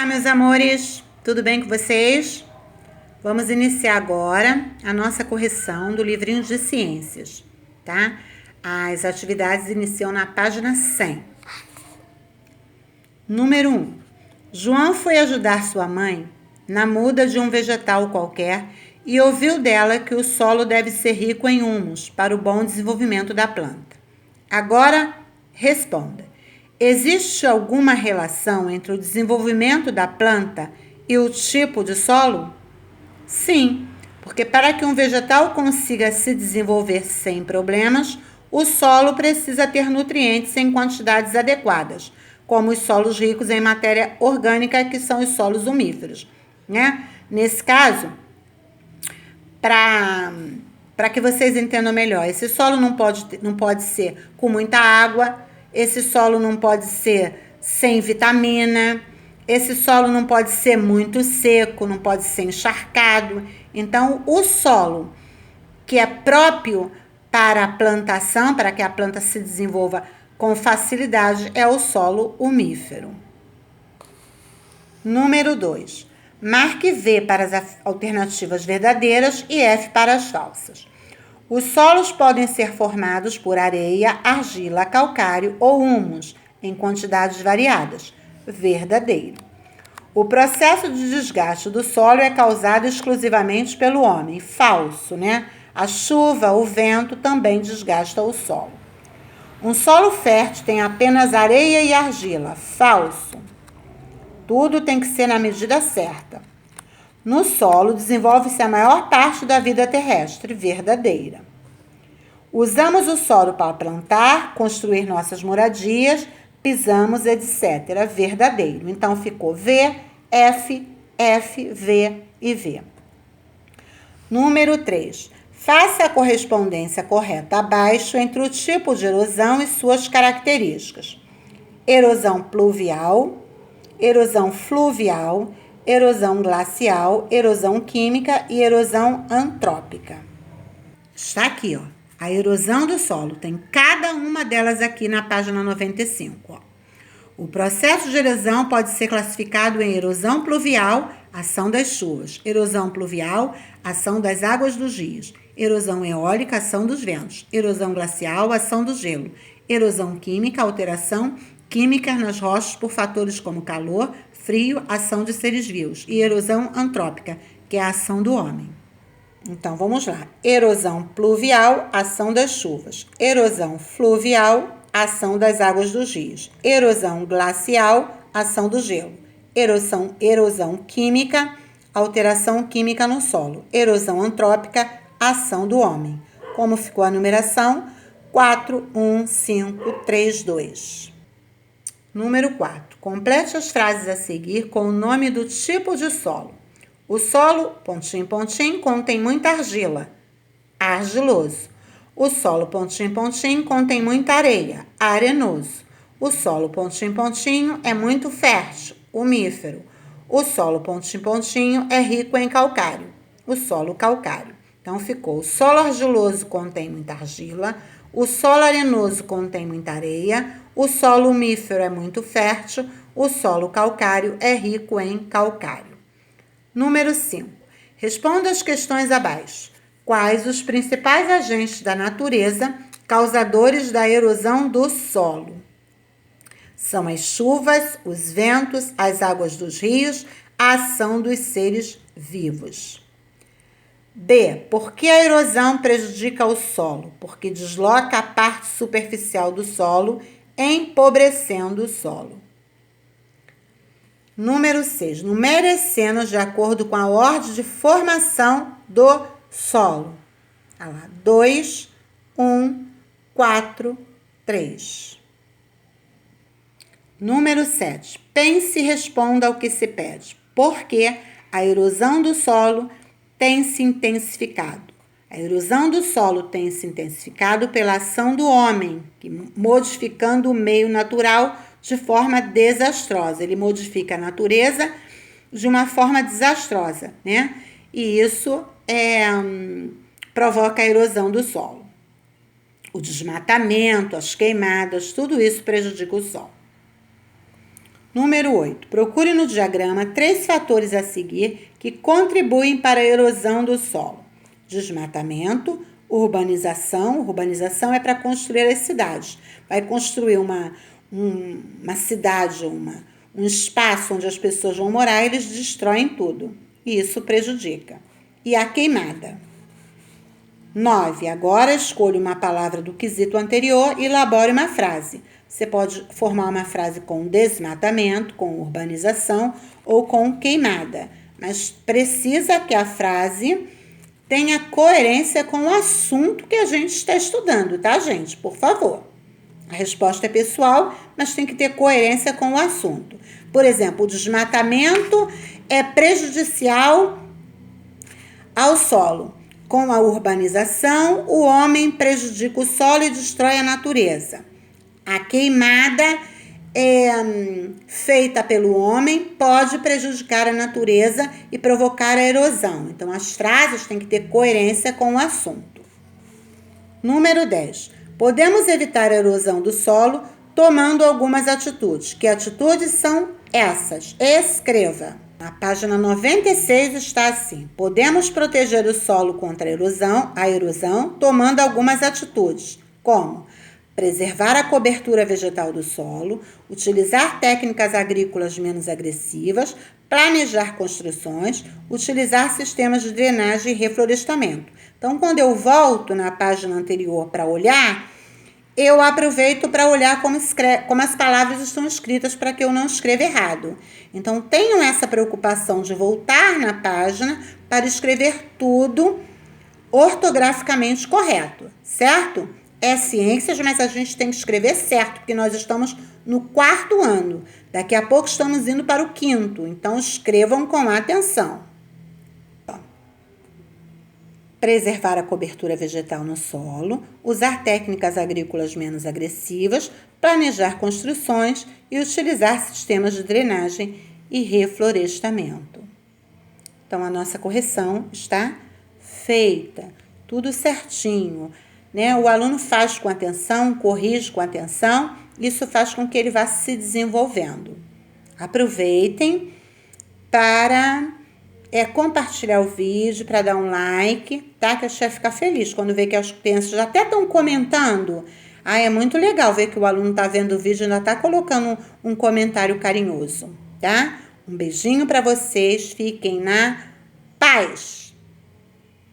Olá, meus amores, tudo bem com vocês? Vamos iniciar agora a nossa correção do livrinho de ciências, tá? As atividades iniciam na página 100. Número 1. João foi ajudar sua mãe na muda de um vegetal qualquer e ouviu dela que o solo deve ser rico em humus para o bom desenvolvimento da planta. Agora, responda. Existe alguma relação entre o desenvolvimento da planta e o tipo de solo? Sim, porque para que um vegetal consiga se desenvolver sem problemas, o solo precisa ter nutrientes em quantidades adequadas, como os solos ricos em matéria orgânica, que são os solos umíferos, né? Nesse caso, para que vocês entendam melhor, esse solo não pode ser com muita água, esse solo não pode ser sem vitamina, esse solo não pode ser muito seco, não pode ser encharcado. Então, o solo que é próprio para a plantação, para que a planta se desenvolva com facilidade, é o solo umífero. Número 2. Marque V para as alternativas verdadeiras e F para as falsas. Os solos podem ser formados por areia, argila, calcário ou humus, em quantidades variadas. Verdadeiro. O processo de desgaste do solo é causado exclusivamente pelo homem. Falso, né? A chuva, o vento também desgasta o solo. Um solo fértil tem apenas areia e argila. Falso. Tudo tem que ser na medida certa. No solo desenvolve-se a maior parte da vida terrestre. Verdadeira. Usamos o solo para plantar, construir nossas moradias, pisamos, etc. Verdadeiro. Então ficou V, F, F, V e V. Número 3. Faça a correspondência correta abaixo entre o tipo de erosão e suas características. Erosão pluvial, erosão fluvial, erosão glacial, erosão química e erosão antrópica. Está aqui, ó. A erosão do solo. Tem cada uma delas aqui na página 95, ó. O processo de erosão pode ser classificado em erosão pluvial, ação das chuvas. Erosão pluvial, ação das águas dos rios. Erosão eólica, ação dos ventos. Erosão glacial, ação do gelo. Erosão química, alteração química nas rochas por fatores como calor, frio, ação de seres vivos. E erosão antrópica, que é a ação do homem. Então, vamos lá. Erosão pluvial, ação das chuvas. Erosão fluvial, ação das águas dos rios. Erosão glacial, ação do gelo. Erosão química, alteração química no solo. Erosão antrópica, ação do homem. Como ficou a numeração? 4, 1, 5, 3, 2. Número 4. Complete as frases a seguir com o nome do tipo de solo. O solo, pontinho, pontinho, contém muita argila. Argiloso. O solo, pontinho, pontinho, contém muita areia. Arenoso. O solo, pontinho, pontinho, é muito fértil. Umífero. O solo, pontinho, pontinho, é rico em calcário. O solo calcário. Então, ficou: o solo argiloso contém muita argila. O solo arenoso contém muita areia. O solo umífero é muito fértil. O solo calcário é rico em calcário. Número 5. Responda as questões abaixo. Quais os principais agentes da natureza causadores da erosão do solo? São as chuvas, os ventos, as águas dos rios, a ação dos seres vivos. B. Por que a erosão prejudica o solo? Porque desloca a parte superficial do solo, empobrecendo o solo. Número 6. Numere as cenas de acordo com a ordem de formação do solo. Olha lá. 2, 1, 4, 3. Número 7. Pense e responda ao que se pede. Por que a erosão do solo tem se intensificado? A erosão do solo tem se intensificado pela ação do homem, modificando o meio natural de forma desastrosa. Ele modifica a natureza de uma forma desastrosa, né? E isso provoca a erosão do solo. O desmatamento, as queimadas, tudo isso prejudica o solo. Número 8. Procure no diagrama 3 fatores a seguir que contribuem para a erosão do solo. Desmatamento, urbanização. Urbanização é para construir as cidades. Vai construir uma cidade, um espaço onde as pessoas vão morar, eles destroem tudo. E isso prejudica. E a queimada. 9. Agora escolha uma palavra do quesito anterior e elabore uma frase. Você pode formar uma frase com desmatamento, com urbanização ou com queimada. Mas precisa que a frase tenha coerência com o assunto que a gente está estudando, tá, gente? Por favor. A resposta é pessoal, mas tem que ter coerência com o assunto. Por exemplo, o desmatamento é prejudicial ao solo. Com a urbanização, o homem prejudica o solo e destrói a natureza. A queimada feita pelo homem pode prejudicar a natureza e provocar a erosão. Então, as frases têm que ter coerência com o assunto. Número 10. Podemos evitar a erosão do solo tomando algumas atitudes. Que atitudes são essas? Escreva. Na página 96 está assim: podemos proteger o solo contra a erosão tomando algumas atitudes, como preservar a cobertura vegetal do solo, utilizar técnicas agrícolas menos agressivas, planejar construções, utilizar sistemas de drenagem e reflorestamento. Então, quando eu volto na página anterior para olhar, eu aproveito para olhar como as palavras estão escritas para que eu não escreva errado. Então, tenho essa preocupação de voltar na página para escrever tudo ortograficamente correto, certo? É ciências, mas a gente tem que escrever certo, porque nós estamos no 4º ano. Daqui a pouco estamos indo para o 5º, então escrevam com atenção. Preservar a cobertura vegetal no solo, usar técnicas agrícolas menos agressivas, planejar construções e utilizar sistemas de drenagem e reflorestamento. Então, a nossa correção está feita, tudo certinho, né? O aluno faz com atenção, corrige com atenção, isso faz com que ele vá se desenvolvendo. Aproveitem para compartilhar o vídeo, para dar um like, tá? Que a gente vai ficar feliz quando vê que as crianças já até estão comentando. É muito legal ver que o aluno está vendo o vídeo e ainda está colocando um comentário carinhoso, tá? Um beijinho para vocês, fiquem na paz!